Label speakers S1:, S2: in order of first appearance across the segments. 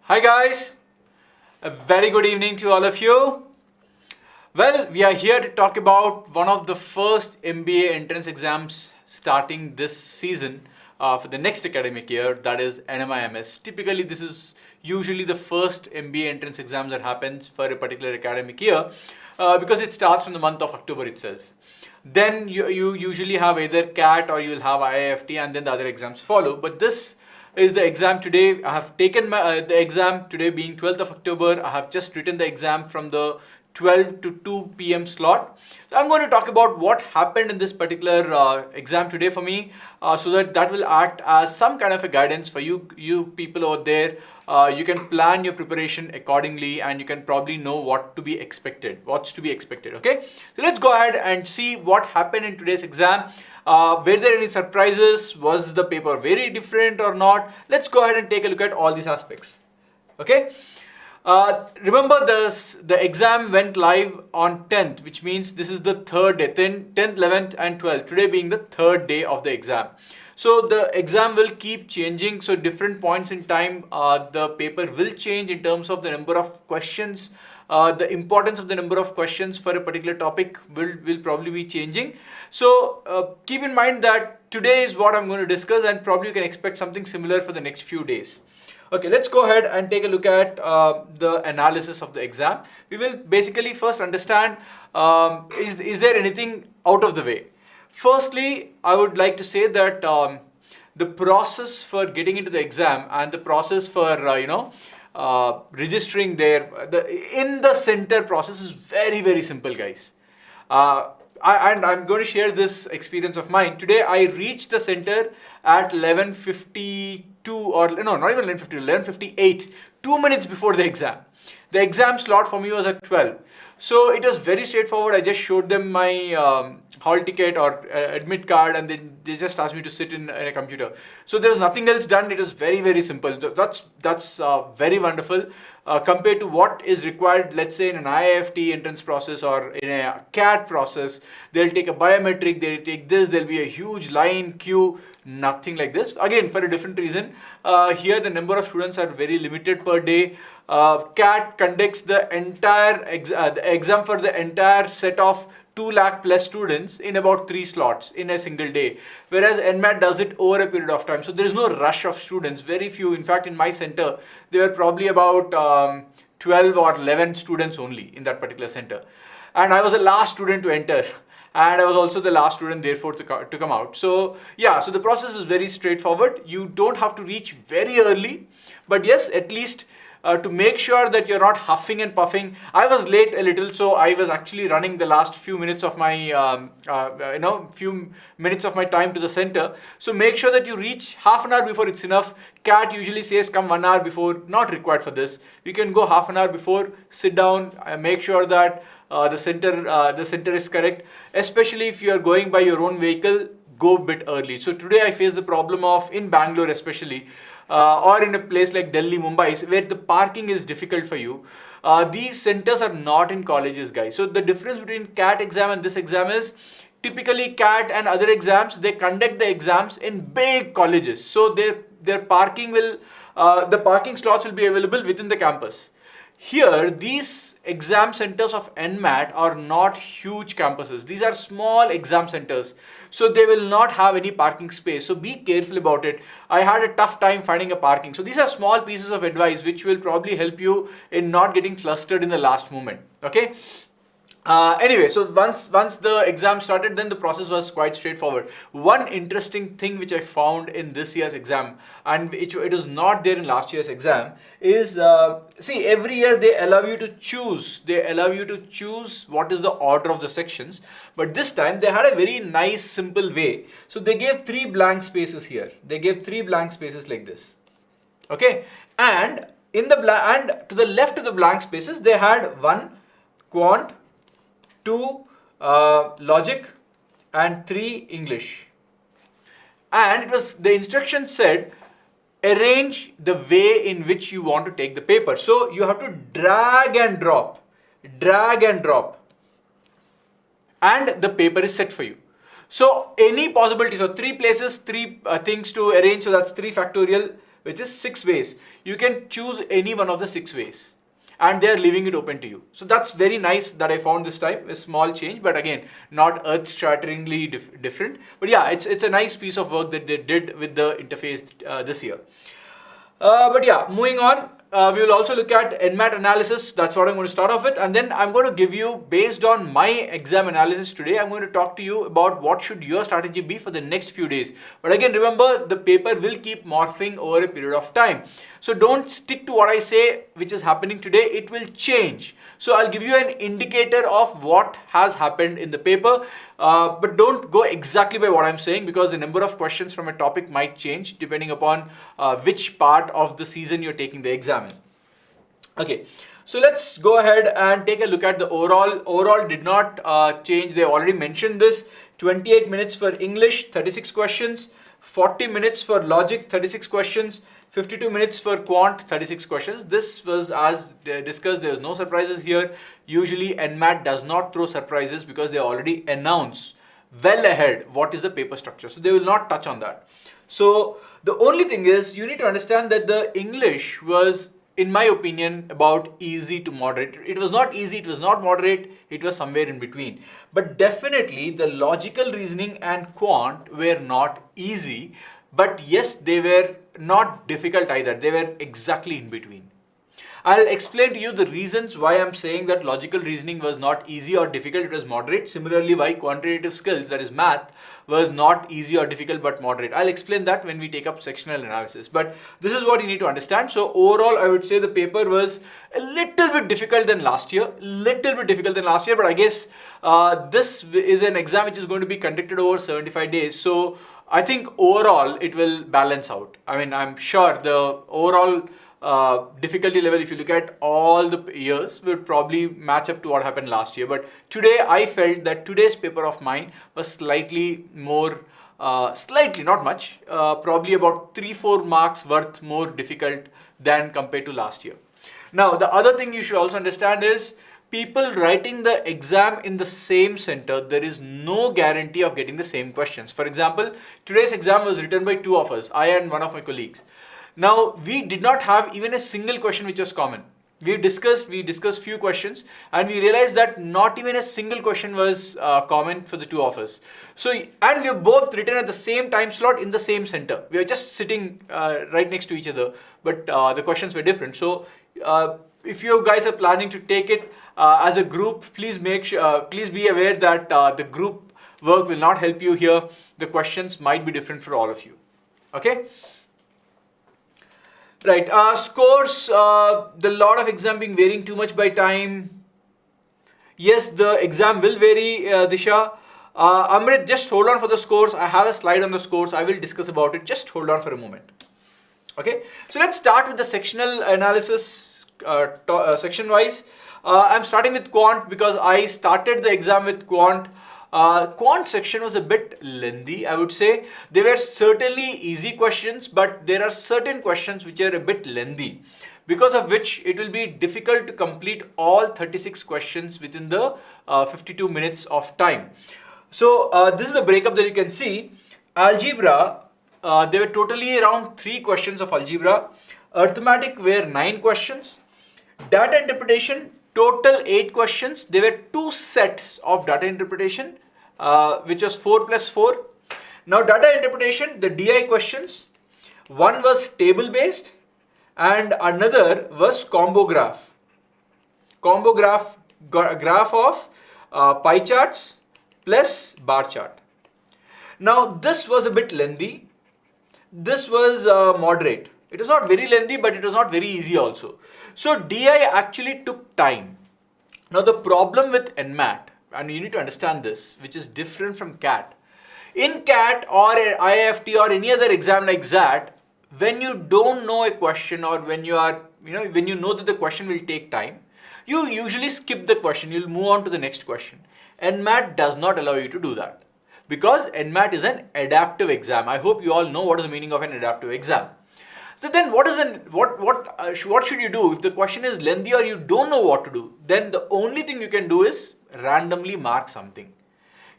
S1: Hi guys, a very good evening to all of you. Well, we are here to talk about one of the first MBA entrance exams starting this season for the next academic year, that is NMIMS. Typically, this is usually the first MBA entrance exam that happens for a particular academic year because it starts from the month of October itself. Then you usually have either CAT or you'll have IIFT and then the other exams follow. But this is the exam today. I have taken the exam today being 12th of October. I have just written the exam from the 12 to 2 p.m. slot. So I'm going to talk about what happened in this particular exam today for me so that will act as some kind of a guidance for you people over there. You can plan your preparation accordingly and you can probably know what's to be expected, okay? So let's go ahead and see what happened in today's exam. Were there any surprises? Was the paper very different or not? Let's go ahead and take a look at all these aspects, okay? Remember the exam went live on 10th, which means this is the third day, 10th, 11th and 12th, today being the third day of the exam. So the exam will keep changing. So different points in time, the paper will change in terms of the number of questions. The importance of the number of questions for a particular topic will probably be changing. So keep in mind that today is what I'm going to discuss and probably you can expect something similar for the next few days. Okay, let's go ahead and take a look at the analysis of the exam. We will basically first understand is there anything out of the way. Firstly, I would like to say that the process for getting into the exam and the process for registering in the center process is very simple, guys. And I'm going to share this experience of mine. Today I reached the center at 11:52 or no, not even 11:50, 11:58, 2 minutes before the exam. The exam slot for me was at 12. So it was very straightforward. I just showed them my hall ticket or admit card and then they just asked me to sit in a computer. So there was nothing else done. It was very simple. So that's very wonderful compared to what is required, let's say in an IIFT entrance process or in a CAT process. They'll take a biometric, they'll take this, there'll be a huge line, queue, nothing like this. Again, for a different reason. Here the number of students are very limited per day. CAT conducts the entire exam for the entire set of 2 lakh plus students in about 3 slots in a single day, whereas NMAT does it over a period of time. So there is no rush of students, very few. In fact, in my center, there were probably about 12 or 11 students only in that particular center. And I was the last student to enter. And I was also the last student therefore to come out. So yeah, so the process is very straightforward. You don't have to reach very early, but yes, at least to make sure that you're not huffing and puffing. I was late a little, so I was actually running the last few minutes of my time to the center. So make sure that you reach half an hour before. It's enough. CAT usually says come 1 hour before, not required for this. You can go half an hour before, sit down, make sure that the center is correct. Especially if you are going by your own vehicle, go a bit early. So today I faced the problem of, in Bangalore especially, or in a place like Delhi, Mumbai, where the parking is difficult for you. These centers are not in colleges, guys. So the difference between CAT exam and this exam is, typically CAT and other exams, they conduct the exams in big colleges. So their parking will, the parking slots will be available within the campus. Here, these exam centers of NMAT are not huge campuses. These are small exam centers. So they will not have any parking space. So be careful about it. I had a tough time finding a parking. So these are small pieces of advice which will probably help you in not getting flustered in the last moment. Okay. Anyway, so once the exam started, then the process was quite straightforward. One interesting thing which I found in this year's exam, and it was not there in last year's exam, is see, every year they allow you to choose. They allow you to choose what is the order of the sections. But this time they had a very nice, simple way. So they gave 3 blank spaces here. They gave 3 blank spaces like this. Okay, and in the and to the left of the blank spaces, they had 1 quant, 2 logic and 3 English. And it was, the instruction said, arrange the way in which you want to take the paper. So you have to drag and drop, and the paper is set for you. So any possibility, so 3 places, 3 things to arrange, so that's 3 factorial. which is 6 ways. You can choose any one of the 6 ways. And they are leaving it open to you. So that's very nice that I found this time, a small change, but again, not earth-shatteringly different. But yeah, it's a nice piece of work that they did with the interface this year. But yeah, moving on, we will also look at NMAT analysis. That's what I'm going to start off with. And then I'm going to give you, based on my exam analysis today, I'm going to talk to you about what should your strategy be for the next few days. But again, remember, the paper will keep morphing over a period of time. So don't stick to what I say, which is happening today. It will change. So I'll give you an indicator of what has happened in the paper. But don't go exactly by what I'm saying, because the number of questions from a topic might change depending upon which part of the season you're taking the exam in. Okay, so let's go ahead and take a look at the overall. Overall did not change. They already mentioned this. 28 minutes for English, 36 questions. 40 minutes for logic, 36 questions. 52 minutes for quant, 36 questions. This was as discussed. There was no surprises here. Usually NMAT does not throw surprises because they already announce well ahead what is the paper structure. So they will not touch on that. So the only thing is, you need to understand that the English was, in my opinion, about easy to moderate. It was not easy, it was not moderate, it was somewhere in between. But definitely the logical reasoning and quant were not easy, but yes, they were not difficult either. They were exactly in between. I'll explain to you the reasons why I'm saying that logical reasoning was not easy or difficult, it was moderate. Similarly, why quantitative skills, that is math, was not easy or difficult but moderate. I'll explain that when we take up sectional analysis. But this is what you need to understand. So overall, I would say the paper was a little bit difficult than last year. But I guess this is an exam which is going to be conducted over 75 days. So I think overall it will balance out. I mean, I'm sure the overall difficulty level, if you look at all the years, would probably match up to what happened last year. But today I felt that today's paper of mine was slightly more, slightly, not much, probably about 3-4 marks worth more difficult than compared to last year. Now, the other thing you should also understand is, people writing the exam in the same center, there is no guarantee of getting the same questions. For example, today's exam was written by 2 of us, I and one of my colleagues. Now, we did not have even a single question which was common. We discussed few questions and we realized that not even a single question was common for the 2 of us. So, and we were both written at the same time slot in the same center. We were just sitting right next to each other, but the questions were different. So, if you guys are planning to take it as a group, please please be aware that the group work will not help you here. The questions might be different for all of you. Okay. Right, scores, the lot of exam being varying too much by time. Yes, the exam will vary, Disha. Amrit, just hold on for the scores. I have a slide on the scores. I will discuss about it. Just hold on for a moment. Okay, so let's start with the sectional analysis, section wise. I'm starting with quant because I started the exam with quant. Quant section was a bit lengthy, I would say. There were certainly easy questions, but there are certain questions which are a bit lengthy, because of which it will be difficult to complete all 36 questions within the 52 minutes of time. So this is the breakup that you can see. Algebra, there were totally around 3 questions of algebra. Arithmetic were 9 questions. Data interpretation, total 8 questions. There were 2 sets of data interpretation, which was 4 plus 4. Now data interpretation, the DI questions, one was table based and another was combo graph. Combo graph, graph of pie charts plus bar chart. Now this was a bit lengthy. This was moderate. It was not very lengthy, but it was not very easy also. So DI actually took time. Now the problem with NMAT, and you need to understand this, which is different from CAT. In CAT or IIFT or any other exam like that, when you don't know a question, or when you are, when you know that the question will take time, you usually skip the question, you'll move on to the next question. NMAT does not allow you to do that, because NMAT is an adaptive exam. I hope you all know what is the meaning of an adaptive exam. So then what should you do if the question is lengthy or you don't know what to do? Then the only thing you can do is randomly mark something.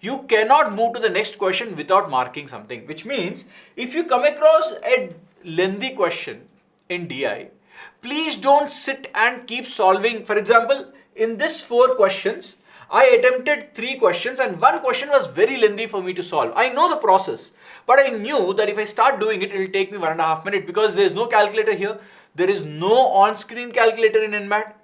S1: You cannot move to the next question without marking something, which means if you come across a lengthy question in DI, please don't sit and keep solving. For example, in this 4 questions, I attempted 3 questions and 1 question was very lengthy for me to solve. I know the process, but I knew that if I start doing it, it will take me 1.5 minutes because there is no calculator here. There is no on-screen calculator in NMAT.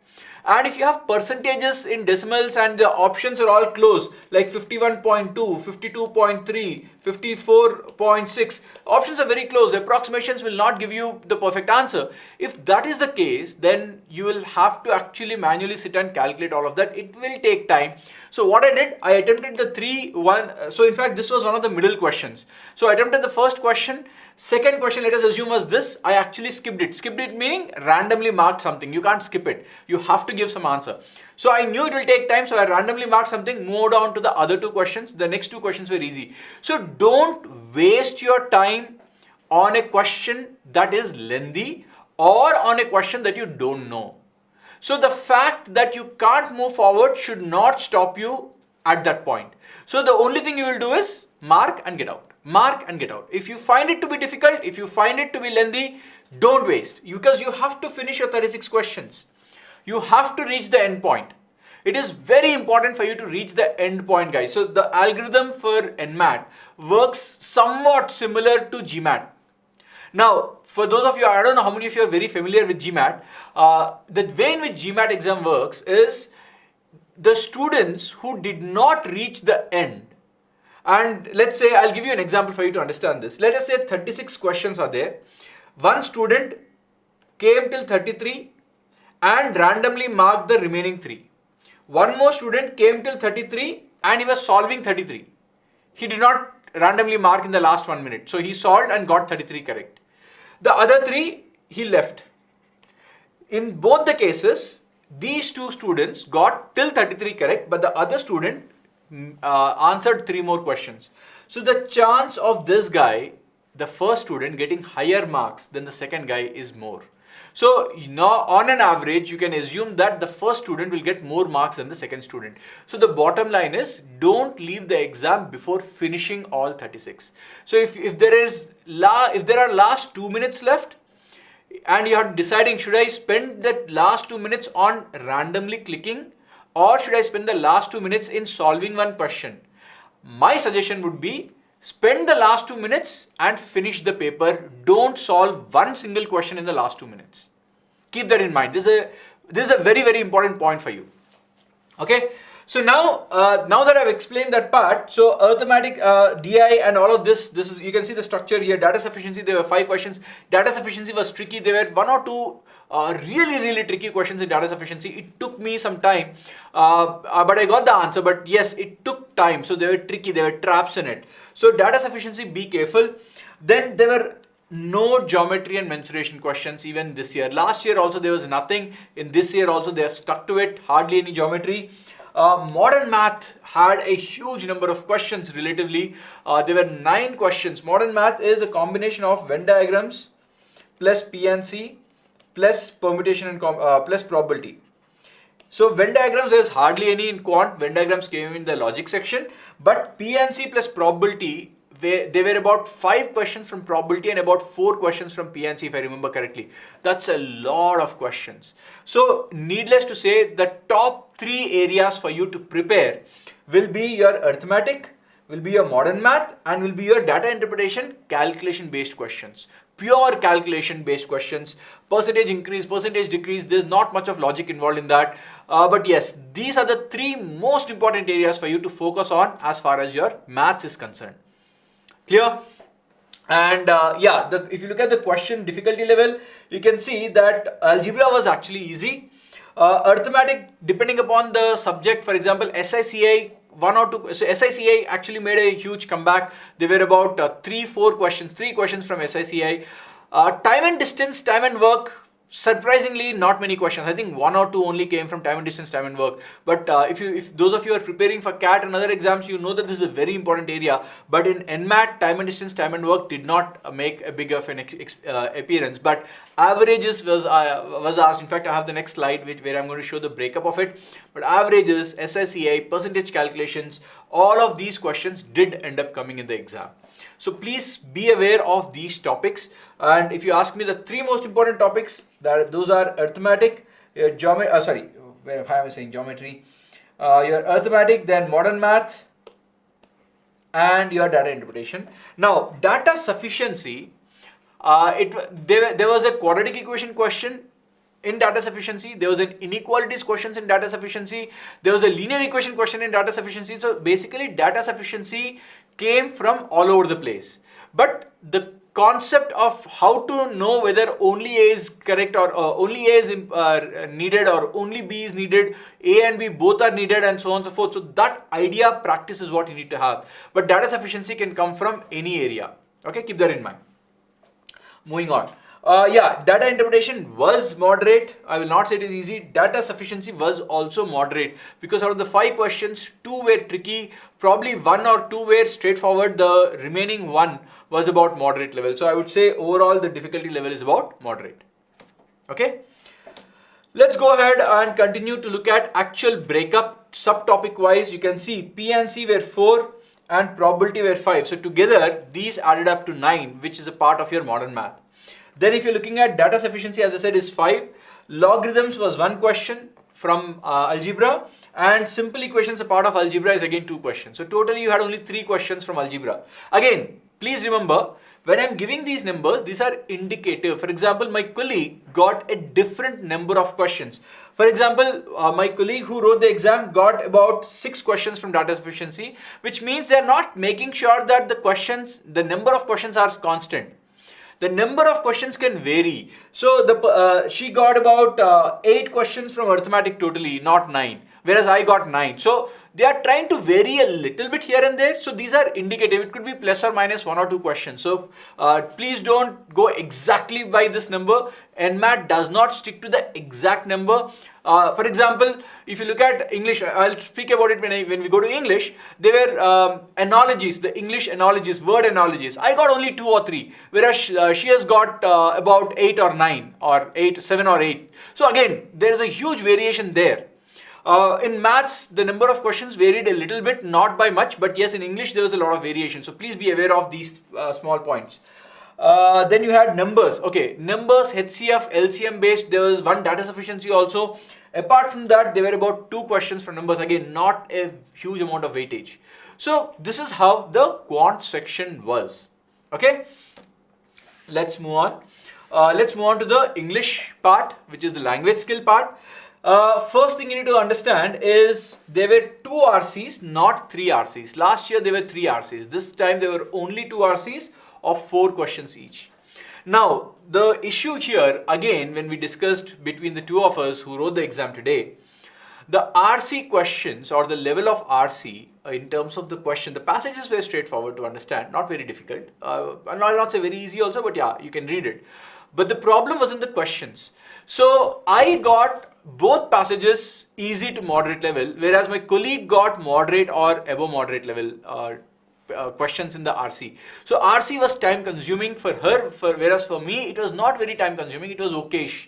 S1: And if you have percentages in decimals and the options are all close, like 51.2, 52.3, 54.6, options are very close. The approximations will not give you the perfect answer. If that is the case, then you will have to actually manually sit and calculate all of that. It will take time. So what I did, I attempted the so in fact, this was one of the middle questions. So I attempted the first question. Second question, let us assume was this. I actually skipped it. Skipped it meaning randomly marked something. You can't skip it. You have to give some answer. So I knew it will take time. So I randomly marked something, moved on to the other 2 questions. The next 2 questions were easy. So don't waste your time on a question that is lengthy or on a question that you don't know. So the fact that you can't move forward should not stop you at that point. So the only thing you will do is mark and get out. Mark and get out. If you find it to be difficult, if you find it to be lengthy, don't waste, because you have to finish your 36 questions. You have to reach the end point. It is very important for you to reach the end point, guys. So the algorithm for NMAT works somewhat similar to GMAT. Now, for those of you, I don't know how many of you are very familiar with GMAT. The way in which GMAT exam works is the students who did not reach the end. And let's say, I'll give you an example for you to understand this. Let us say 36 questions are there. One student came till 33 and randomly marked the remaining 3. One more student came till 33 and he was solving 33. He did not randomly mark in the last 1 minute. So he solved and got 33 correct. The other 3, he left. In both the cases, these 2 students got till 33 correct, but the other student answered 3 more questions. So the chance of this guy, the first student, getting higher marks than the second guy is more. So now on an average, you can assume that the first student will get more marks than the second student. So the bottom line is, don't leave the exam before finishing all 36. So if there are last 2 minutes left and you are deciding, should I spend that last 2 minutes on randomly clicking, or should I spend the last 2 minutes in solving one question? My suggestion would be, spend the last 2 minutes and finish the paper. Don't solve one single question in the last 2 minutes. Keep that in mind. This is a very, very important point for you. Okay. So now that I've explained that part, so arithmetic, DI and all of this is, you can see the structure here. Data sufficiency, there were 5 questions. Data sufficiency was tricky. There were 1 or 2 really tricky questions in data sufficiency. It took me some time, but I got the answer. But yes, it took time. So they were tricky. There were traps in it. So data sufficiency, be careful. Then there were no geometry and mensuration questions even this year. Last year also there was nothing. In this year also they have stuck to it. Hardly any geometry. Modern math had a huge number of questions relatively. There were 9 questions. Modern math is a combination of Venn diagrams plus PNC plus permutation and plus probability. So Venn diagrams, there's hardly any in quant. Venn diagrams came in the logic section, but PNC plus probability, there were about 5 questions from probability and about 4 questions from PNC, if I remember correctly. That's a lot of questions. So needless to say, the top 3 areas for you to prepare will be your arithmetic, will be your modern math, and will be your data interpretation calculation based questions. Pure calculation based questions, percentage increase, percentage decrease. There's not much of logic involved in that. But yes, these are the 3 most important areas for you to focus on as far as your maths is concerned. Clear? And yeah, if you look at the question difficulty level, you can see that algebra was actually easy. Arithmetic, depending upon the subject, for example, SICI, 1 or 2, so SICI actually made a huge comeback. There were about 3 questions from SICI. Time and distance, time and work, surprisingly not many questions. I think 1 or 2 only came from time and distance, time and work. But if those of you are preparing for CAT and other exams, you know that this is a very important area. But in NMAT, time and distance, time and work did not make a big of an appearance. But averages was asked. In fact, I have the next slide where I'm going to show the breakup of it. But averages, SICI, percentage calculations, all of these questions did end up coming in the exam. So please be aware of these topics. And if you ask me the three most important topics, those are arithmetic, geometry, where am I saying geometry? Your arithmetic, then modern math, and your data interpretation. Now, data sufficiency, there was a quadratic equation question in data sufficiency, there was an inequalities questions in data sufficiency, there was a linear equation question in data sufficiency. So basically data sufficiency came from all over the place. But the concept of how to know whether only A is correct or only A is needed or only B is needed, A and B both are needed, and so on and so forth. So that idea practice is what you need to have. But data sufficiency can come from any area. Okay, keep that in mind. Moving on. Data interpretation was moderate. I will not say it is easy. Data sufficiency was also moderate, because out of the 5 questions, 2 were tricky, probably 1 or 2 were straightforward. The remaining 1 was about moderate level. So I would say overall the difficulty level is about moderate. Okay. Let's go ahead and continue to look at actual breakup subtopic wise. You can see P and C were 4 and probability were 5. So together these added up to 9, which is a part of your modern math. Then if you're looking at data sufficiency, as I said, is 5. Logarithms was 1 question from algebra, and simple equations, a part of algebra, is again 2 questions. So totally you had only 3 questions from algebra. Again, please remember, when I'm giving these numbers, these are indicative. For example, my colleague got a different number of questions. For example, my colleague who wrote the exam got about 6 questions from data sufficiency, which means they're not making sure that the number of questions are constant. The number of questions can vary. So she got about 8 questions from arithmetic totally, not 9, whereas I got 9. So they are trying to vary a little bit here and there. So these are indicative. It could be plus or minus 1 or 2 questions. So please don't go exactly by this number. NMAT does not stick to the exact number. For example, if you look at English, I'll speak about it when we go to English. There were analogies, the English analogies, word analogies. I got only 2 or 3, whereas she has got about 8 or 9 or 7 or 8. So again, there is a huge variation there. In maths, the number of questions varied a little bit, not by much, but yes, in English there was a lot of variation. So please be aware of these small points. Then you had numbers. Okay, numbers, HCF, LCM based. There was 1 data sufficiency also. Apart from that, there were about 2 questions from numbers. Again, not a huge amount of weightage. So this is how the quant section was. Okay, let's move on. Let's move on to the English part, which is the language skill part. First thing you need to understand is there were 2 RCs, not 3 RCs. Last year there were 3 RCs. This time there were only 2 RCs of 4 questions each. Now, the issue here, again, when we discussed between the 2 of us who wrote the exam today, the RC questions or the level of RC in terms of the question, the passages were straightforward to understand, not very difficult. I'll not say very easy also, but yeah, you can read it. But the problem was in the questions. So I got both passages easy to moderate level, whereas my colleague got moderate or above moderate level questions in the RC. So RC was time consuming for her, whereas for me it was not very time consuming. It was okayish.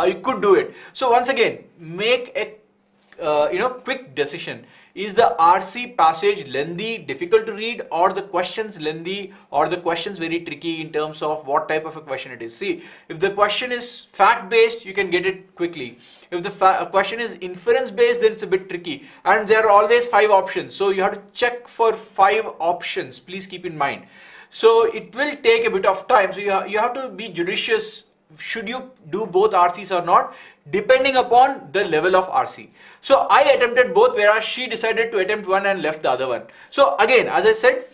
S1: You could do it. So once again, make a quick decision. Is the RC passage lengthy, difficult to read, or the questions lengthy, or the questions very tricky in terms of what type of a question it is? See, if the question is fact based, you can get it quickly. If the question is inference based, then it's a bit tricky, and there are always 5 options, so you have to check for 5 options. Please keep in mind. So it will take a bit of time, so you have to be judicious. Should you do both RCs or not, depending upon the level of RC. So I attempted both, whereas she decided to attempt one and left the other one. So again, as I said,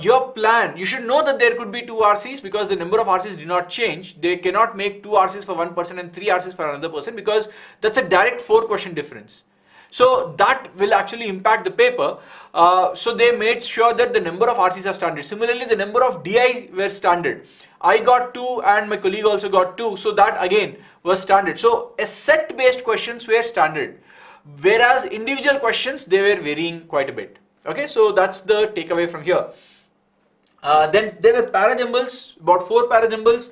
S1: your plan, you should know that there could be 2 RCs, because the number of RCs did not change. They cannot make 2 RCs for one person and 3 RCs for another person, because that's a direct 4 question difference. So that will actually impact the paper. So they made sure that the number of RCs are standard. Similarly, the number of DI were standard. I got 2 and my colleague also got 2. So that again was standard. So a set based questions were standard, whereas individual questions, they were varying quite a bit. Okay, so that's the takeaway from here. Then there were parajumbles, about 4 parajumbles.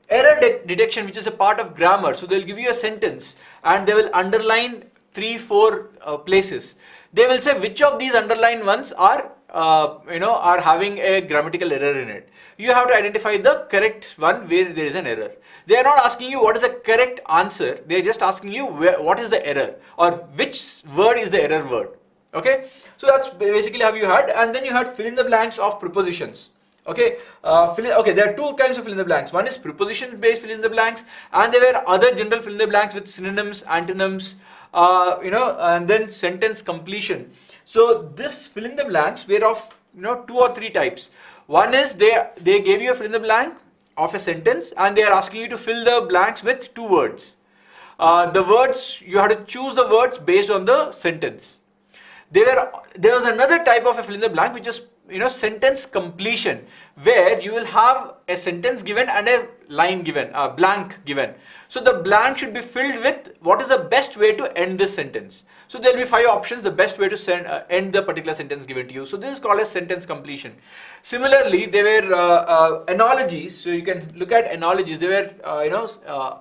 S1: Error detection, which is a part of grammar. So they'll give you a sentence and they will underline 3-4 places. They will say which of these underlined ones are are having a grammatical error in it. You have to identify the correct one where there is an error. They are not asking you what is the correct answer. They are just asking you what is the error or which word is the error word. Okay, so that's basically how you had, and then you had fill in the blanks of prepositions. Okay, there are two kinds of fill in the blanks. One is preposition based fill in the blanks, and there were other general fill in the blanks with synonyms, antonyms, and then sentence completion. So this fill in the blanks were of 2 or 3 types. One is they gave you a fill in the blank of a sentence, and they are asking you to fill the blanks with 2 words. The words, you had to choose the words based on the sentence. There was another type of a fill in the blank which is sentence completion, where you will have a sentence given and a line given, a blank given. So the blank should be filled with what is the best way to end this sentence. So there will be 5 options, the best way to end the particular sentence given to you. So this is called as sentence completion. Similarly, there were analogies. So you can look at analogies. There were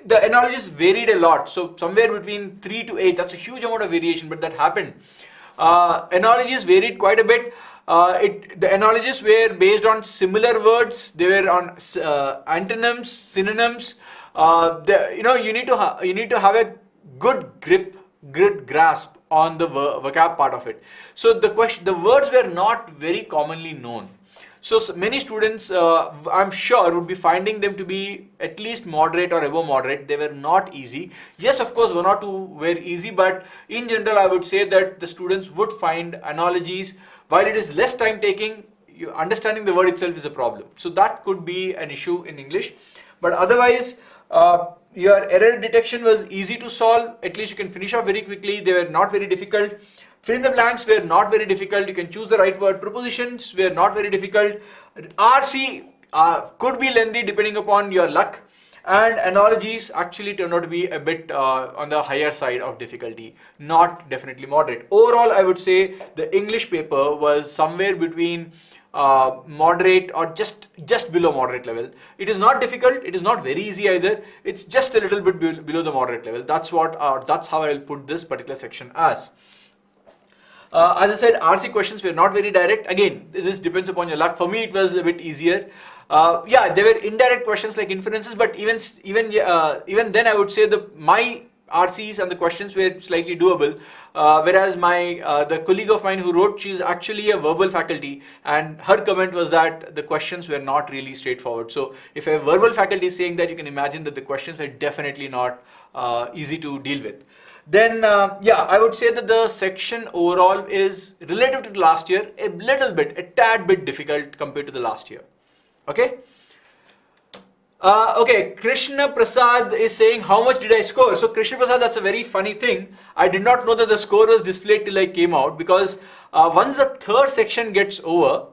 S1: the analogies varied a lot. So somewhere between 3 to 8. That's a huge amount of variation, but that happened. Analogies varied quite a bit. The analogies were based on similar words. They were on antonyms, synonyms. You need to have a good grasp on the vocab part of it. So the words were not very commonly known. So many students, I'm sure, would be finding them to be at least moderate or above moderate. They were not easy. Yes, of course, 1 or 2 were easy, but in general, I would say that the students would find analogies. While it is less time taking, understanding the word itself is a problem. So that could be an issue in English. But otherwise, your error detection was easy to solve. At least you can finish off very quickly. They were not very difficult. Fill in the blanks were not very difficult. You can choose the right word. Prepositions were not very difficult. RC could be lengthy depending upon your luck. And analogies actually turned out to be a bit on the higher side of difficulty, not definitely moderate. Overall, I would say the English paper was somewhere between moderate or just below moderate level. It is not difficult. It is not very easy either. It's just a little bit below the moderate level. That's how I'll put this particular section as. As I said, RC questions were not very direct. Again, this depends upon your luck. For me, it was a bit easier. There were indirect questions like inferences, but even then, I would say my RCs and the questions were slightly doable. Whereas the colleague of mine who wrote, she's actually a verbal faculty, and her comment was that the questions were not really straightforward. So if a verbal faculty is saying that, you can imagine that the questions were definitely not easy to deal with. Then I would say that the section overall is relative to the last year a tad bit difficult compared to the last year. Okay. Krishna Prasad is saying, how much did I score? So Krishna Prasad, that's a very funny thing. I did not know that the score was displayed till I came out, because once the 3rd section gets over,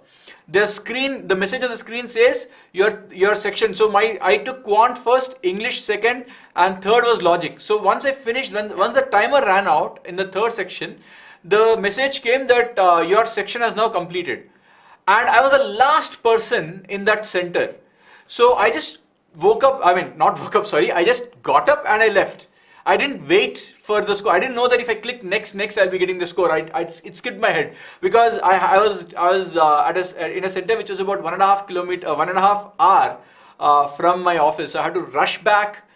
S1: the message on the screen says your section. So I took quant first, English second, and 3rd was logic. So once I finished, once the timer ran out in the 3rd section, the message came that your section has now completed. And I was the last person in that center. So I just I just got up and I left. I didn't wait for the score. I didn't know that if I click next, I'll be getting the score. It skipped my head, because I was in a center which was about 1.5 hour from my office. So I had to rush back,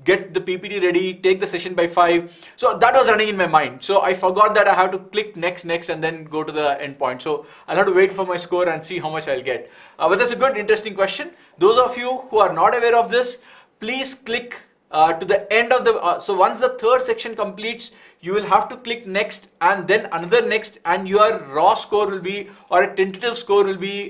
S1: get the PPT ready, take the session by 5. So that was running in my mind. So I forgot that I have to click next and then go to the end point. So I'll have to wait for my score and see how much I'll get. But that's a good, interesting question. Those of you who are not aware of this, please click to the end of the, so once the 3rd section completes, you will have to click next and then another next, and your raw score will be, or a tentative score will be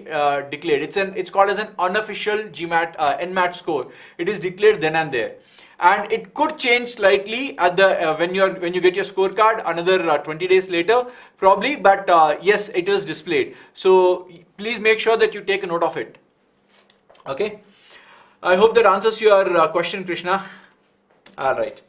S1: declared. It's called as an unofficial NMAT score. It is declared then and there. And it could change slightly at the when you get your scorecard another 20 days later probably, but yes, it is displayed. So please make sure that you take a note of it. Okay, I hope that answers your question, Krishna. All right.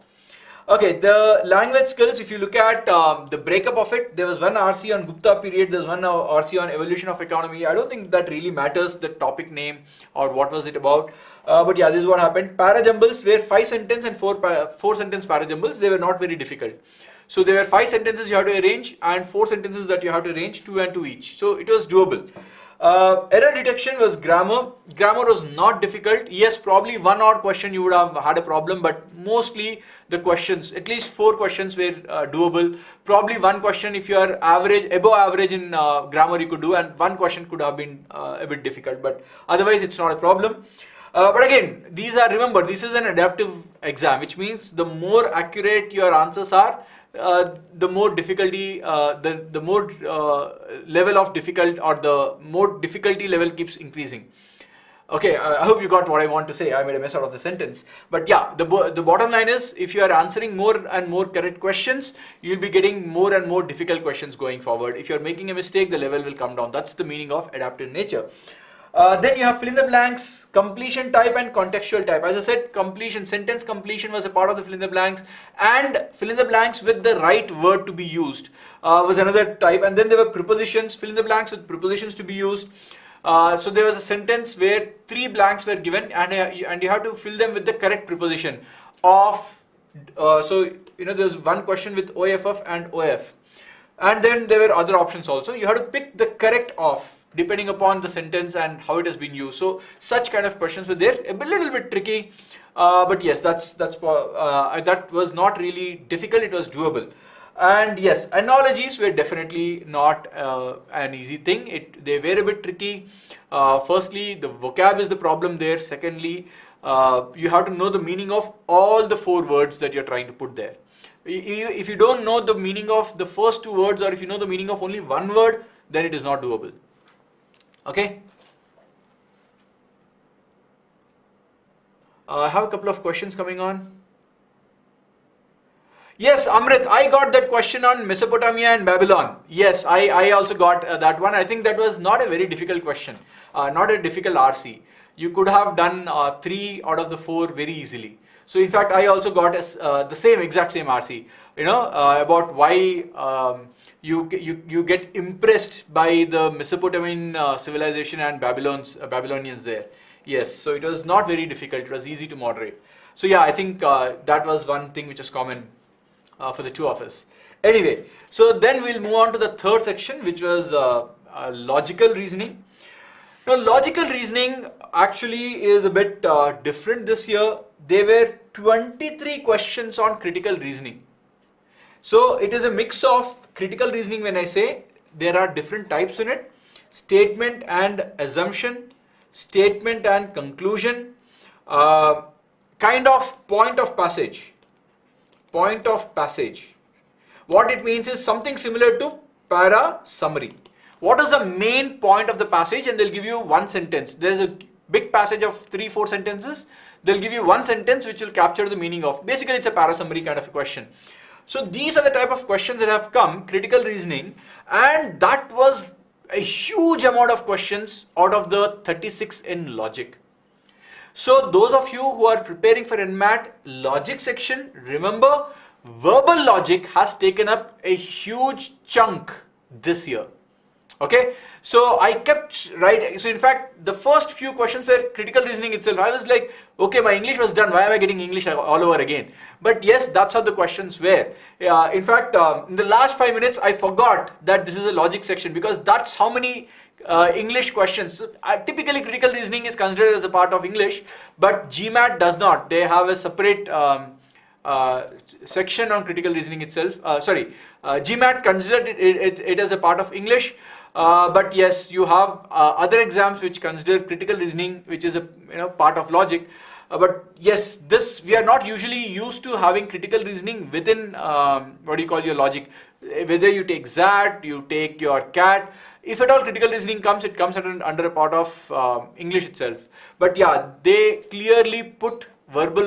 S1: Okay, the language skills, if you look at the breakup of it, there was one RC on Gupta period, there's one RC on evolution of economy. I don't think that really matters, the topic name or what was it about. But yeah, this is what happened. Parajumbles were 5 sentence and 4 sentence parajumbles. They were not very difficult. So there were 5 sentences you have to arrange and 4 sentences that you have to arrange, 2 and 2 each. So it was doable. Error detection was grammar. Grammar was not difficult. Yes, probably one odd question you would have had a problem, but mostly the questions, at least 4 questions were doable. Probably one question if you are average, above average in grammar you could do, and one question could have been a bit difficult, but otherwise it's not a problem. But again, remember, this is an adaptive exam, which means the more accurate your answers are, the more difficulty, the more level of difficult, or the more difficulty level keeps increasing. Okay, I hope you got what I want to say. I made a mess out of the sentence. But yeah, the bottom line is, if you are answering more and more correct questions, you'll be getting more and more difficult questions going forward. If you're making a mistake, the level will come down. That's the meaning of adaptive nature. Then you have fill in the blanks, completion type and contextual type. As I said, completion, sentence completion was a part of the fill in the blanks, and fill in the blanks with the right word to be used was another type. And then there were prepositions, fill in the blanks with prepositions to be used. So there was a sentence where 3 blanks were given, and you have to fill them with the correct preposition of. So there's one question with OFF and OF, and then there were other options also. You have to pick the correct of, depending upon the sentence and how it has been used. So such kind of questions were there, a little bit tricky, but yes, that was not really difficult. It was doable. And yes, analogies were definitely not an easy thing. They were a bit tricky. Firstly, the vocab is the problem there. Secondly, you have to know the meaning of all the 4 words that you're trying to put there. If you don't know the meaning of the first 2 words, or if you know the meaning of only one word, then it is not doable. Okay. I have a couple of questions coming on. Yes, Amrit, I got that question on Mesopotamia and Babylon. Yes, I also got that one. I think that was not a very difficult question, not a difficult RC. You could have done 3 out of the 4 very easily. So in fact, I also got the exact same RC, about why you get impressed by the Mesopotamian civilization and Babylonians there. Yes, so it was not very difficult. It was easy to moderate. So yeah, I think that was one thing which is common for the 2 of us. Anyway, so then we'll move on to the 3rd section, which was logical reasoning. Now, logical reasoning actually is a bit different this year. There were 23 questions on critical reasoning. So it is a mix of critical reasoning. When I say, there are different types in it: statement and assumption, statement and conclusion, kind of point of passage. Point of passage. What it means is something similar to para summary. What is the main point of the passage? And they'll give you one sentence. There's a big passage of 3-4 sentences. They'll give you one sentence which will capture the meaning of. Basically, it's a para summary kind of a question. So these are the type of questions that have come, critical reasoning, and that was a huge amount of questions out of the 36 in logic. So those of you who are preparing for NMAT logic section, remember, verbal logic has taken up a huge chunk this year. Okay, so I kept writing. So in fact, the first few questions were critical reasoning itself. I was like, okay, my English was done. Why am I getting English all over again? But yes, that's how the questions were. In fact, in the last 5 minutes, I forgot that this is a logic section, because that's how many English questions. So, typically, critical reasoning is considered as a part of English, but GMAT does not. They have a separate section on critical reasoning itself. GMAT considered it as a part of English. But yes, you have other exams which consider critical reasoning, which is a part of logic. But yes, we are not usually used to having critical reasoning within your logic. Whether you take XAT, you take your CAT, if at all critical reasoning comes, it comes under a part of English itself. But yeah, they clearly put verbal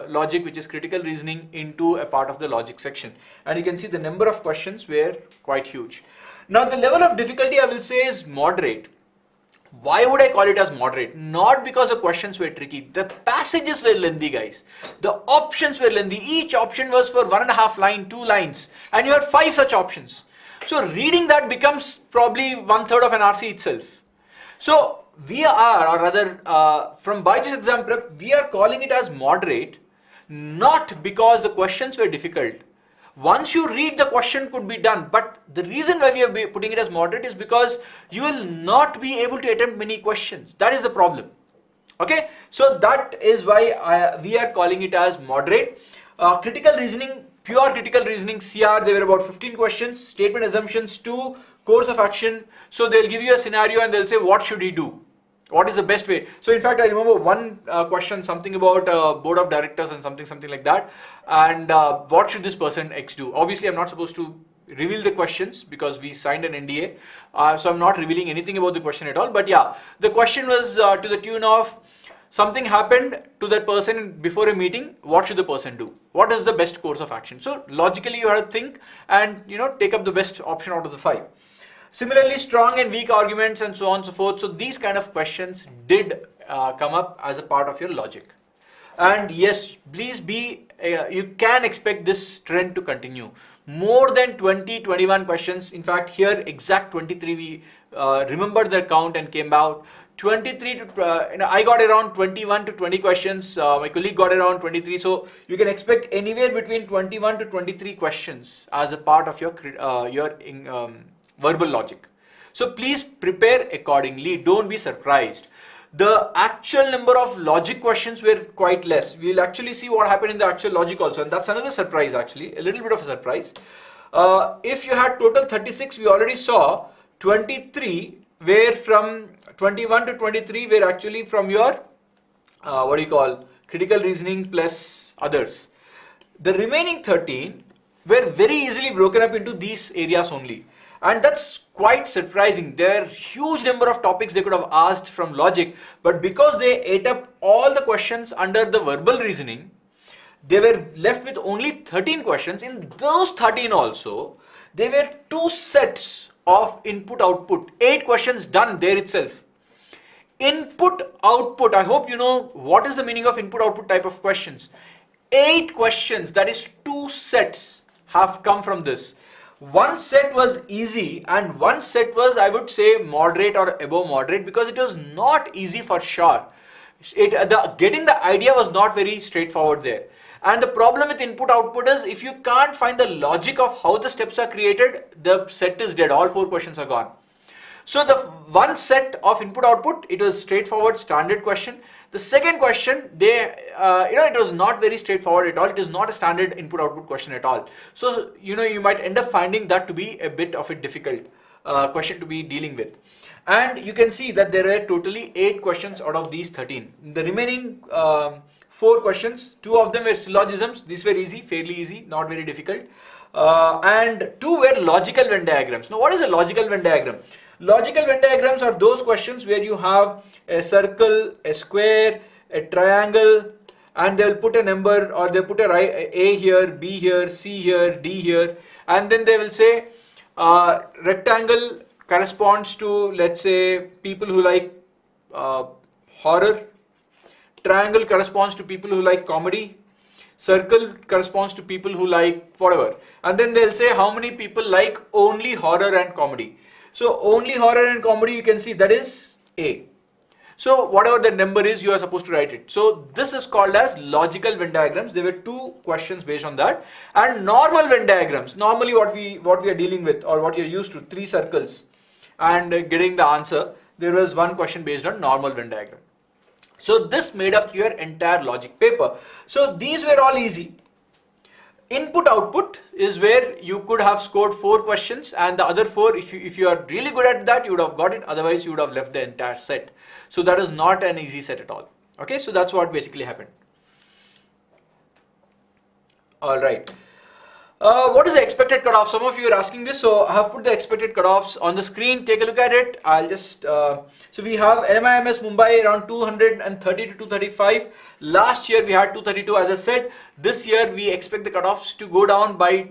S1: logic, which is critical reasoning, into a part of the logic section. And you can see the number of questions were quite huge. Now the level of difficulty, I will say, is moderate. Why would I call it as moderate? Not because the questions were tricky. The passages were lengthy, guys. The options were lengthy. Each option was for 1.5 lines, 2 lines, and you had 5 such options. So reading that becomes probably 1/3 of an RC itself. So we are, or rather from BYJU'S Exam Prep, we are calling it as moderate, not because the questions were difficult, Once you read, the question could be done. But the reason why we are putting it as moderate is because you will not be able to attempt many questions. That is the problem. Okay, so that is why we are calling it as moderate. Critical reasoning, pure critical reasoning, CR, there were about 15 questions. Statement assumptions 2, course of action. So they'll give you a scenario and they'll say, what should he do? What is the best way? So in fact, I remember one question, something about board of directors and something like that. And what should this person X do? Obviously, I'm not supposed to reveal the questions because we signed an NDA. So I'm not revealing anything about the question at all. But yeah, the question was to the tune of, something happened to that person before a meeting, what should the person do? What is the best course of action? So logically you have to think and take up the best option out of the 5. Similarly, strong and weak arguments and so on and so forth. So these kind of questions did come up as a part of your logic. And yes, please be, you can expect this trend to continue. More than 20-21 questions. In fact, here exact 23 we remembered the count and came out. 23 to, I got around 21 to 20 questions. My colleague got around 23. So you can expect anywhere between 21 to 23 questions as a part of your verbal logic. So please prepare accordingly. Don't be surprised. The actual number of logic questions were quite less. We'll actually see what happened in the actual logic also. And that's another surprise actually, a little bit of a surprise. If you had total 36, we already saw 23 were from 21 to 23 were actually from your, critical reasoning plus others. The remaining 13 were very easily broken up into these areas only. And that's quite surprising. There are huge number of topics they could have asked from logic, but because they ate up all the questions under the verbal reasoning, they were left with only 13 questions. In those 13 also, there were 2 sets of input-output, 8 questions done there itself. Input-output, I hope you know what is the meaning of input-output type of questions. 8 questions, that is 2 sets have come from this. One set was easy and one set was, I would say, moderate or above moderate, because it was not easy for sure. Getting the idea was not very straightforward there. And the problem with input output is, if you can't find the logic of how the steps are created, the set is dead. All 4 questions are gone. So the one set of input output, it was straightforward standard question. The second question, it was not very straightforward at all. It is not a standard input output question at all. So you might end up finding that to be a bit of a difficult question to be dealing with. And you can see that there were totally 8 questions out of these 13. The remaining 4 questions, 2 of them were syllogisms. These were easy, fairly easy, not very difficult. And 2 were logical Venn diagrams. Now, what is a logical Venn diagram? Logical Venn diagrams are those questions where you have a circle, a square, a triangle, and they'll put a number, or they'll put A here, B here, C here, D here, and then they will say rectangle corresponds to, let's say, people who like horror. Triangle corresponds to people who like comedy. Circle corresponds to people who like whatever. And then they'll say how many people like only horror and comedy. So only horror and comedy, you can see that is A. So whatever the number is, you are supposed to write it. So this is called as logical Venn diagrams. There were 2 questions based on that. And normal Venn diagrams, normally what we are dealing with, or what you're used to, 3 circles and getting the answer. There was 1 question based on normal Venn diagram. So this made up your entire logic paper. So these were all easy. Input output is where you could have scored 4 questions, and the other 4, if you are really good at that, you would have got it. Otherwise you would have left the entire set. So that is not an easy set at all. Okay, so that's what basically happened. All right. What is the expected cutoff? Some of you are asking this, so I have put the expected cutoffs on the screen. Take a look at it. I'll just, so we have NMIMS Mumbai around 230 to 235. Last year we had 232. As I said, this year we expect the cutoffs to go down by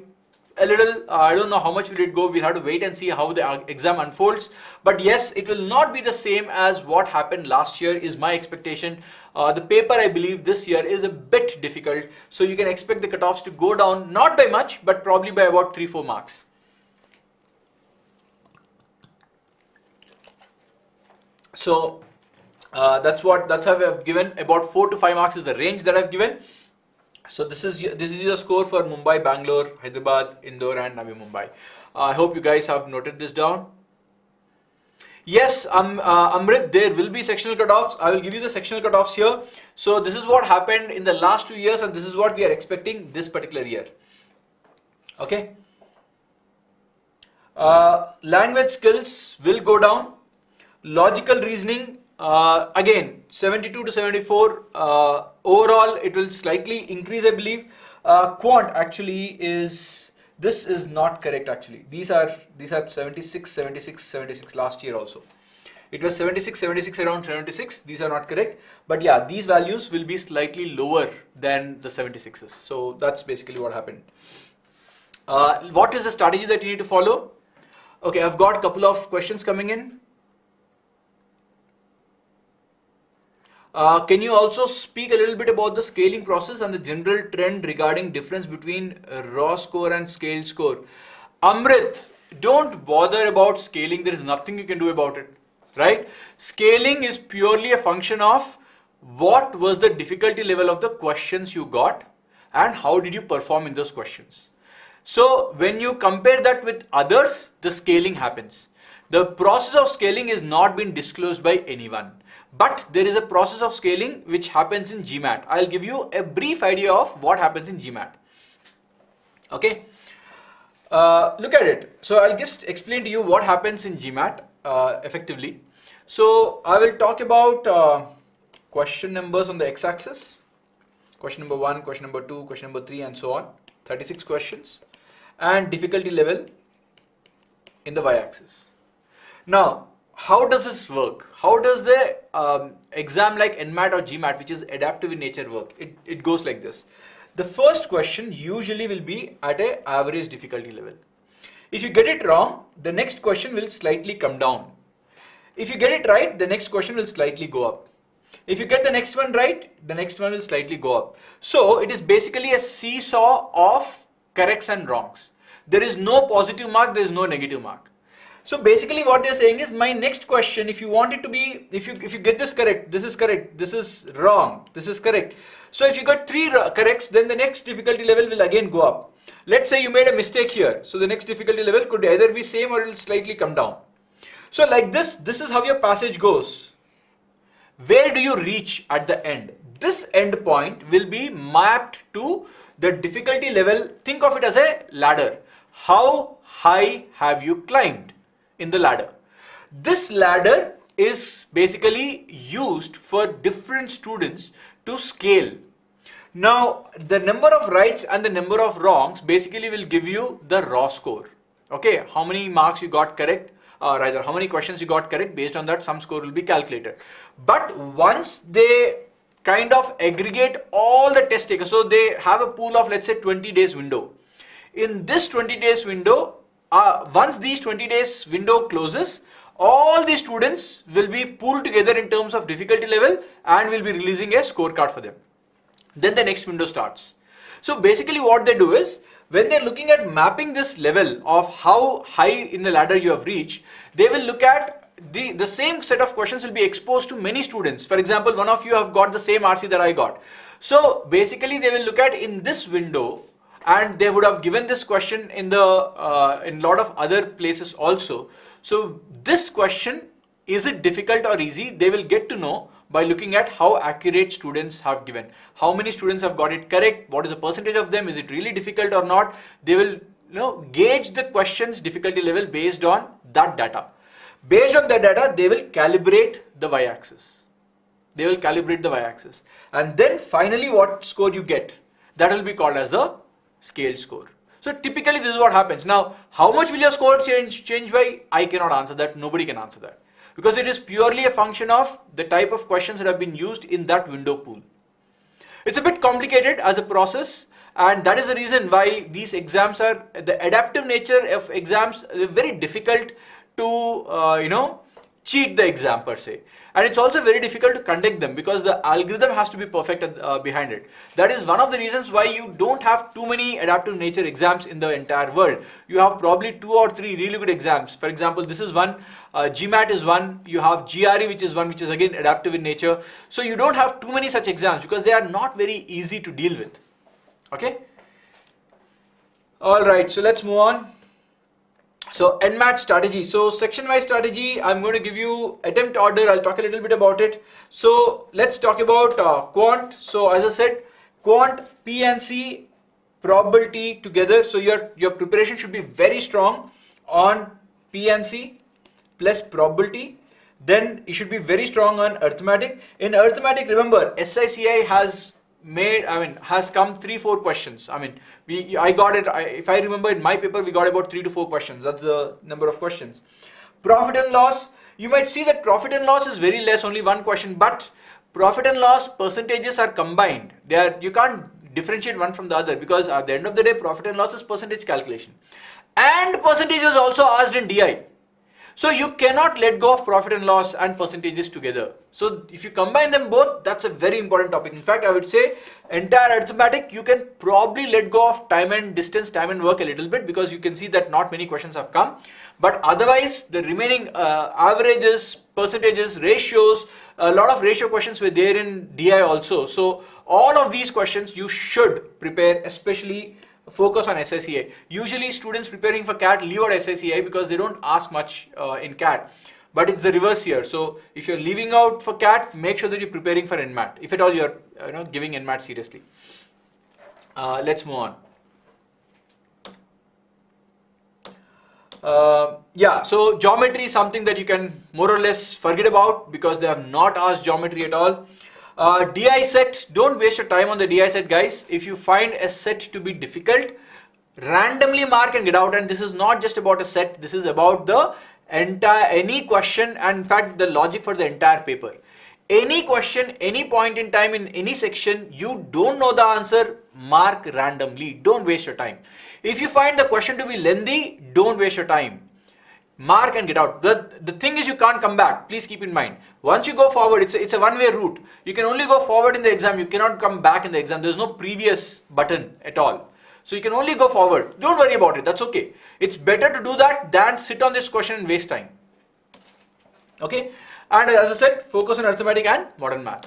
S1: a little. I don't know how much will it go. We'll have to wait and see how the exam unfolds. But yes, it will not be the same as what happened last year, is my expectation. The paper, I believe, this year is a bit difficult. So you can expect the cutoffs to go down, not by much, but probably by about 3-4 marks. So that's how I've given. About 4 to 5 marks is the range that I've given. So this is your score for Mumbai, Bangalore, Hyderabad, Indore, and Navi Mumbai. I hope you guys have noted this down. Yes, Amrit, there will be sectional cutoffs. I will give you the sectional cutoffs here. So this is what happened in the last 2 years, and this is what we are expecting this particular year. Okay. Language skills will go down. Logical reasoning, again 72 to 74. Overall, it will slightly increase, I believe. Quant actually this is not correct actually. These are 76, 76, 76 last year also. It was 76, 76, around 76. These are not correct. But yeah, these values will be slightly lower than the 76s. So that's basically what happened. What is the strategy that you need to follow? Okay, I've got a couple of questions coming in. Can you also speak a little bit about the scaling process and the general trend regarding difference between raw score and scaled score? Amrit, don't bother about scaling. There is nothing you can do about it, right? Scaling is purely a function of what was the difficulty level of the questions you got and how did you perform in those questions. So when you compare that with others, the scaling happens. The process of scaling is not been disclosed by anyone. But there is a process of scaling which happens in GMAT. I'll give you a brief idea of what happens in GMAT. Okay. Look at it. So I'll just explain to you what happens in GMAT effectively. So I will talk about question numbers on the x-axis. Question number 1, question number 2, question number 3 and so on. 36 questions. And difficulty level in the y-axis. Now, how does this work? How does the exam like NMAT or GMAT, which is adaptive in nature, work? It goes like this. The first question usually will be at an average difficulty level. If you get it wrong, the next question will slightly come down. If you get it right, the next question will slightly go up. If you get the next one right, the next one will slightly go up. So it is basically a seesaw of corrects and wrongs. There is no positive mark, there is no negative mark. So basically what they're saying is, my next question, if you want it to be, if you get this correct, this is wrong, this is correct. So if you got 3 corrects, then the next difficulty level will again go up. Let's say you made a mistake here. So the next difficulty level could either be same or it will slightly come down. So like this is how your passage goes. Where do you reach at the end? This end point will be mapped to the difficulty level. Think of it as a ladder. How high have you climbed in the ladder? This ladder is basically used for different students to scale. Now, the number of rights and the number of wrongs basically will give you the raw score. Okay, how many marks you got correct, rather how many questions you got correct, based on that some score will be calculated. But once they kind of aggregate all the test takers, so they have a pool of, let's say, 20 days window. In this 20 days window, once these 20 days window closes, all the students will be pooled together in terms of difficulty level and will be releasing a scorecard for them. Then the next window starts. So basically what they do is, when they're looking at mapping this level of how high in the ladder you have reached, they will look at the same set of questions will be exposed to many students. For example, one of you have got the same RC that I got. So basically they will look at in this window, and they would have given this question in in lot of other places also. So this question, is it difficult or easy? They will get to know by looking at how accurate students have given. How many students have got it correct? What is the percentage of them? Is it really difficult or not? They will gauge the question's difficulty level based on that data. Based on that data, they will calibrate the y-axis. They will calibrate the y-axis. And then finally what score you get, that will be called as the scaled score. So typically this is what happens. Now, how much will your score change by? I cannot answer that. Nobody can answer that. Because it is purely a function of the type of questions that have been used in that window pool. It's a bit complicated as a process, and that is the reason why these exams are, the adaptive nature of exams are very difficult to cheat the exam per se. And it's also very difficult to conduct them because the algorithm has to be perfect behind it. That is one of the reasons why you don't have too many adaptive nature exams in the entire world. You have probably 2 or 3 really good exams. For example, this is one, GMAT is one, you have GRE which is one, which is again adaptive in nature. So you don't have too many such exams because they are not very easy to deal with. Okay. All right, so let's move on. So NMAT strategy. So section-wise strategy, I'm going to give you attempt order. I'll talk a little bit about it. So let's talk about quant. So as I said, quant, P and C, probability together. So your preparation should be very strong on P and C plus probability. Then you should be very strong on arithmetic. In arithmetic, remember, SICI has come 3-4 questions. I mean, I got it. If I remember in my paper, we got about 3 to 4 questions. That's the number of questions. Profit and loss. You might see that profit and loss is very less, only one question. But profit and loss percentages are combined. You can't differentiate one from the other, because at the end of the day, profit and loss is percentage calculation, and percentage is also asked in DI. So you cannot let go of profit and loss and percentages together. So if you combine them both, that's a very important topic. In fact, I would say entire arithmetic, you can probably let go of time and distance, time and work a little bit, because you can see that not many questions have come. But otherwise, the remaining averages, percentages, ratios, a lot of ratio questions were there in DI also. So all of these questions you should prepare, especially focus on SICI. Usually students preparing for CAT leave out SICI because they don't ask much in CAT. But it's the reverse here. So if you're leaving out for CAT, make sure that you're preparing for NMAT. If at all you're giving NMAT seriously. Let's move on. Yeah, so geometry is something that you can more or less forget about, because they have not asked geometry at all. DI set, don't waste your time on the DI set, guys. If you find a set to be difficult, randomly mark and get out. And this is not just about a set, this is about the entire, any question, and in fact the logic for the entire paper. Any question, any point in time in any section, you don't know the answer, mark randomly. Don't waste your time. If you find the question to be lengthy, don't waste your time. Mark and get out. The thing is, you can't come back. Please keep in mind. Once you go forward, it's a one-way route. You can only go forward in the exam. You cannot come back in the exam. There's no previous button at all. So you can only go forward. Don't worry about it. That's okay. It's better to do that than sit on this question and waste time. Okay. And as I said, focus on arithmetic and modern math.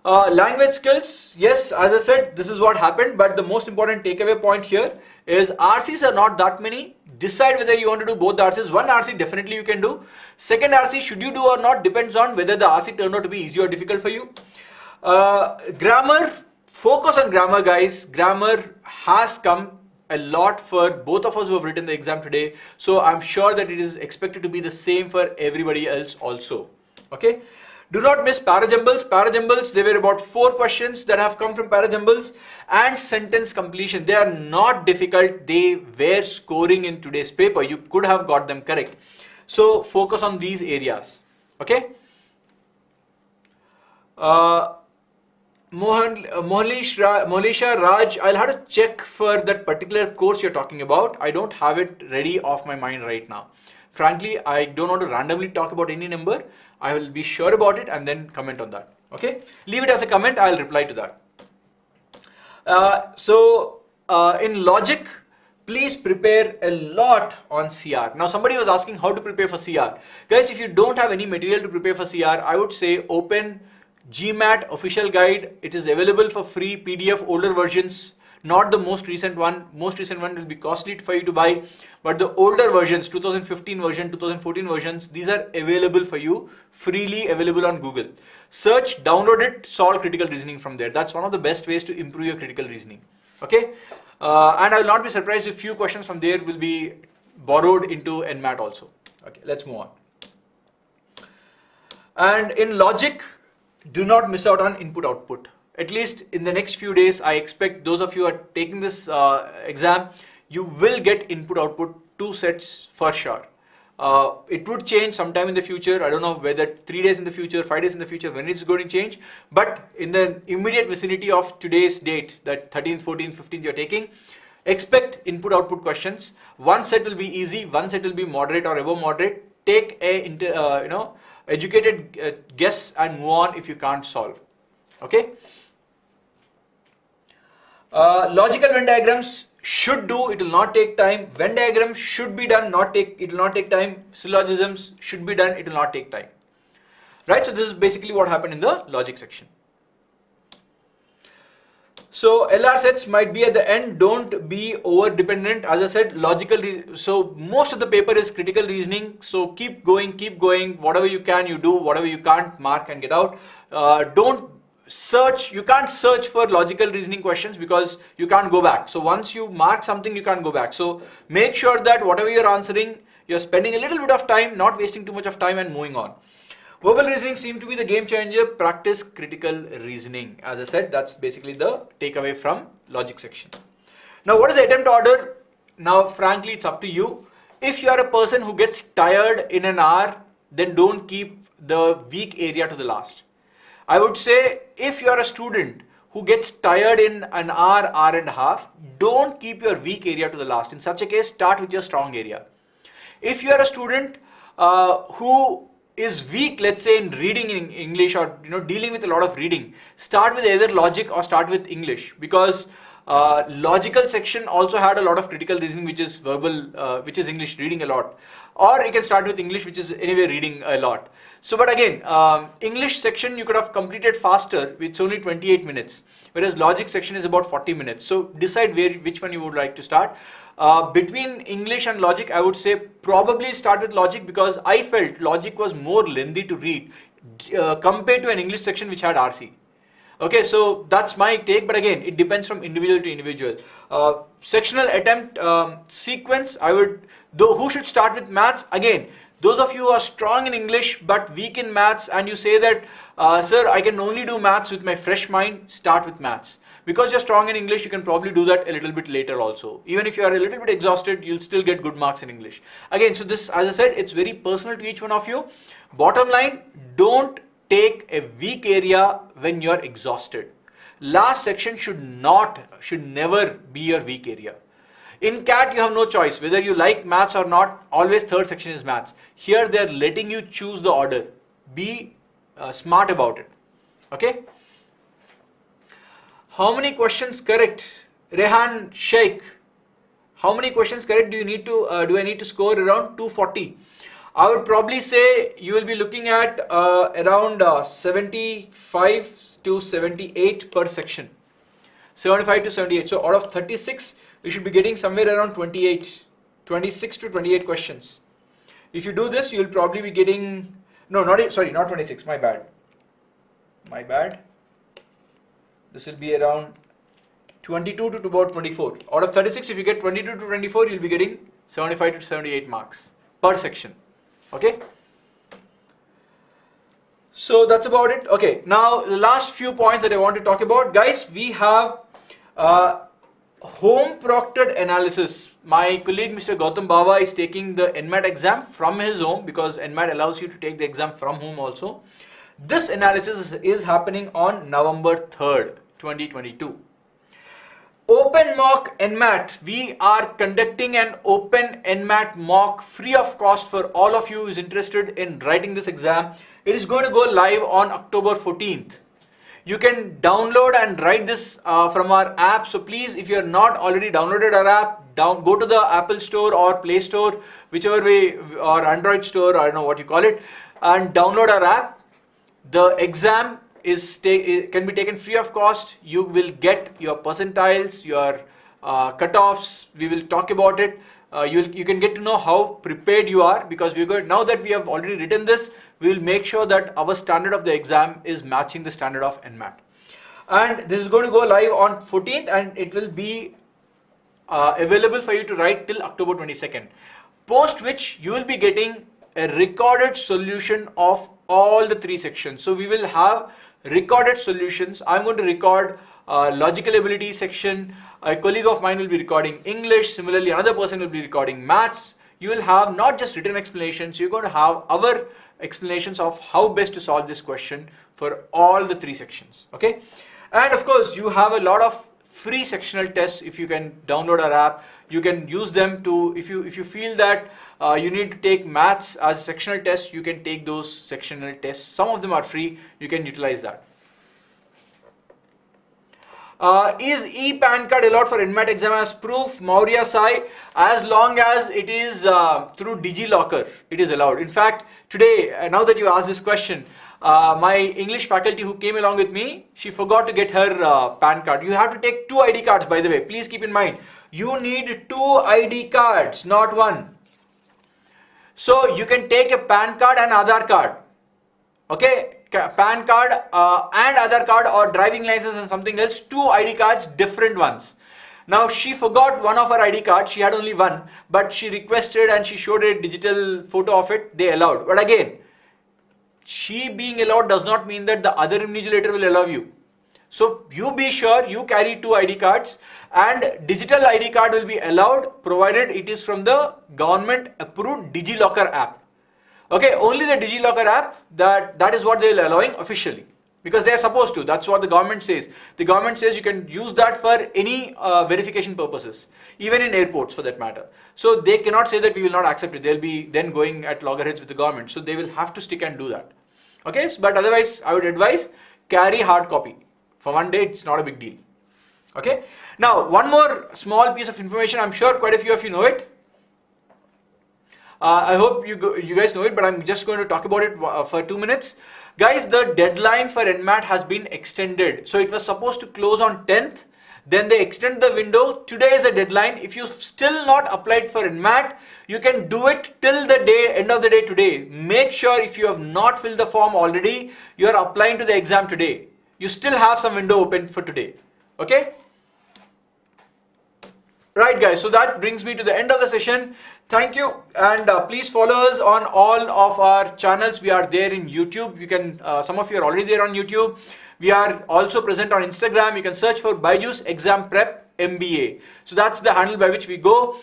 S1: Language skills, yes, as I said, this is what happened, but the most important takeaway point here is RCs are not that many. Decide whether you want to do both the RCs. One RC definitely you can do. Second RC, should you do or not, depends on whether the RC turned out to be easy or difficult for you. Grammar, focus on grammar, guys. Grammar has come a lot for both of us who have written the exam today. So I'm sure that it is expected to be the same for everybody else also. Okay. Do not miss parajumbles. Parajumbles, there were about 4 questions that have come from parajumbles, and sentence completion. They are not difficult. They were scoring in today's paper. You could have got them correct. So focus on these areas. Okay. Monisha Raj, I'll have to check for that particular course you're talking about. I don't have it ready off my mind right now. Frankly, I don't want to randomly talk about any number. I will be sure about it and then comment on that. Okay, leave it as a comment. I'll reply to that. In logic, please prepare a lot on CR. Now, somebody was asking how to prepare for CR. Guys, if you don't have any material to prepare for CR, I would say open GMAT official guide. It is available for free PDF, older versions. Not the most recent one. Most recent one will be costly for you to buy, but the older versions, 2015 version, 2014 versions, these are available for you, freely available on Google. Search, download it, solve critical reasoning from there. That's one of the best ways to improve your critical reasoning. Okay, and I will not be surprised if few questions from there will be borrowed into NMAT also. Okay, let's move on. And in logic, do not miss out on input-output. At least in the next few days, I expect those of you who are taking this exam, you will get input-output 2 sets for sure. It would change sometime in the future. I don't know whether 3 days in the future, 5 days in the future, when it's going to change. But in the immediate vicinity of today's date, that 13th, 14th, 15th you're taking, expect input-output questions. One set will be easy, one set will be moderate or above moderate. Take a educated guess and move on if you can't solve. Okay. Logical Venn diagrams should do, it will not take time. Venn diagrams should be done, it will not take time. Syllogisms should be done, it will not take time. Right, so this is basically what happened in the logic section. So LR sets might be at the end. Don't be over dependent. As I said, so most of the paper is critical reasoning. So keep going, keep going. Whatever you can, you do. Whatever you can't, mark and get out. Don't search. You can't search for logical reasoning questions because you can't go back. So once you mark something, you can't go back. So make sure that whatever you're answering, you're spending a little bit of time, not wasting too much of time, and moving on. Verbal reasoning seems to be the game changer. Practice critical reasoning. As I said, that's basically the takeaway from logic section. Now, what is the attempt order? Now, frankly, it's up to you. If you are a person who gets tired in an hour, then don't keep the weak area to the last. I would say if you are a student who gets tired in an hour, hour and a half, don't keep your weak area to the last. In such a case, start with your strong area. If you are a student who is weak, let's say in reading in English, or dealing with a lot of reading, start with either logic or start with English, because logical section also had a lot of critical reasoning, which is verbal, which is English reading a lot, or you can start with English, which is anyway reading a lot. So but again, English section you could have completed faster, it's only 28 minutes, whereas logic section is about 40 minutes. So decide which one you would like to start. Between English and logic, I would say probably start with logic, because I felt logic was more lengthy to read compared to an English section which had RC. Okay, so that's my take, but again, it depends from individual to individual. Sectional attempt sequence, who should start with maths? Again, those of you who are strong in English but weak in maths, and you say that, sir, I can only do maths with my fresh mind, start with maths. Because you're strong in English, you can probably do that a little bit later also. Even if you are a little bit exhausted, you'll still get good marks in English. Again, so this, as I said, it's very personal to each one of you. Bottom line, don't take a weak area when you're exhausted. Last section should never be your weak area. In CAT, you have no choice. Whether you like maths or not, always third section is maths. Here, they're letting you choose the order. Be smart about it. Okay? How many questions correct? Rehan Sheikh, how many questions correct do I need to score? Around 240. I would probably say you will be looking at around 75 to 78 per section. 75 to 78. So out of 36, you should be getting somewhere around 26 to 28 questions. If you do this, you will probably be getting, not 26, my bad. This will be around 22 to about 24. Out of 36, if you get 22 to 24, you'll be getting 75 to 78 marks per section. Okay? So that's about it. Okay, now the last few points that I want to talk about. Guys, we have home proctored analysis. My colleague Mr. Gautam Baba is taking the NMAT exam from his home, because NMAT allows you to take the exam from home also. This analysis is happening on November 3rd, 2022. Open mock NMAT. We are conducting an open NMAT mock free of cost for all of you who is interested in writing this exam. It is going to go live on October 14th. You can download and write this from our app. So please, if you are not already downloaded our app, go to the Apple Store or Play Store, whichever way, or Android Store, I don't know what you call it, and download our app. The exam can be taken free of cost. You will get your percentiles, your cutoffs. We will talk about it. You can get to know how prepared you are, because now that we have already written this, we will make sure that our standard of the exam is matching the standard of NMAT. And this is going to go live on 14th, and it will be available for you to write till October 22nd. Post which you will be getting a recorded solution of all the 3 sections. So we will have recorded solutions. I'm going to record logical ability section. A colleague of mine will be recording English. Similarly, another person will be recording maths. You will have not just written explanations, you're going to have our explanations of how best to solve this question for all the 3 sections. Okay? And of course, you have a lot of free sectional tests. If you can download our app, you can use them to, if you feel that you need to take maths as a sectional test, you can take those sectional tests. Some of them are free, you can utilize that. Is e-PAN card allowed for NMAT exam as proof? Maurya Sai, as long as it is through DigiLocker, it is allowed. In fact, today, now that you asked this question, my English faculty who came along with me, she forgot to get her PAN card. You have to take 2 ID cards, by the way. Please keep in mind, you need 2 ID cards, not 1. So you can take a PAN card and Aadhaar card. Okay, PAN card and Aadhaar card, or driving license and something else, 2 ID cards, different ones. Now she forgot one of her ID cards, she had only one, but she requested and she showed a digital photo of it, they allowed. But again, she being allowed does not mean that the other invigilator will allow you. So you be sure you carry 2 ID cards, and digital ID card will be allowed provided it is from the government approved DigiLocker app. Okay, only the DigiLocker app, that is what they are allowing officially, because they are supposed to. That's what the government says. The government says you can use that for any verification purposes, even in airports for that matter. So they cannot say that we will not accept it. They'll be then going at loggerheads with the government. So they will have to stick and do that. Okay, but otherwise I would advise carry hard copy. For one day, it's not a big deal. Okay. Now, one more small piece of information. I'm sure quite a few of you know it. I hope you guys know it, but I'm just going to talk about it for 2 minutes. Guys, the deadline for NMAT has been extended. So it was supposed to close on 10th. Then they extend the window. Today is the deadline. If you've still not applied for NMAT, you can do it till the end of the day today. Make sure if you have not filled the form already, you are applying to the exam today. You still have some window open for today. Okay? Right, guys, so that brings me to the end of the session. Thank you, and please follow us on all of our channels. We are there in YouTube. You can, some of you are already there on YouTube. We are also present on Instagram. You can search for BYJU'S Exam Prep MBA. So that's the handle by which we go.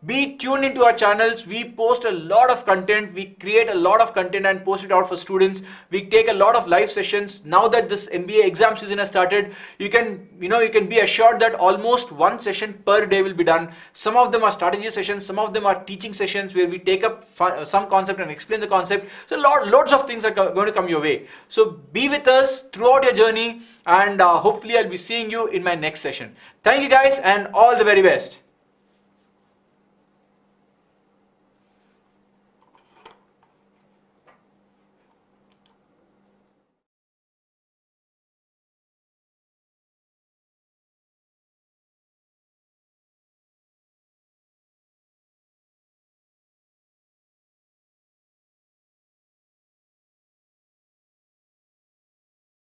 S1: Be tuned into our channels. We post a lot of content. We create a lot of content and post it out for students. We take a lot of live sessions. Now that this MBA exam season has started, you can be assured that almost 1 session per day will be done. Some of them are strategy sessions. Some of them are teaching sessions where we take up some concept and explain the concept. So loads of things are going to come your way. So be with us throughout your journey, and hopefully I'll be seeing you in my next session. Thank you guys, and all the very best.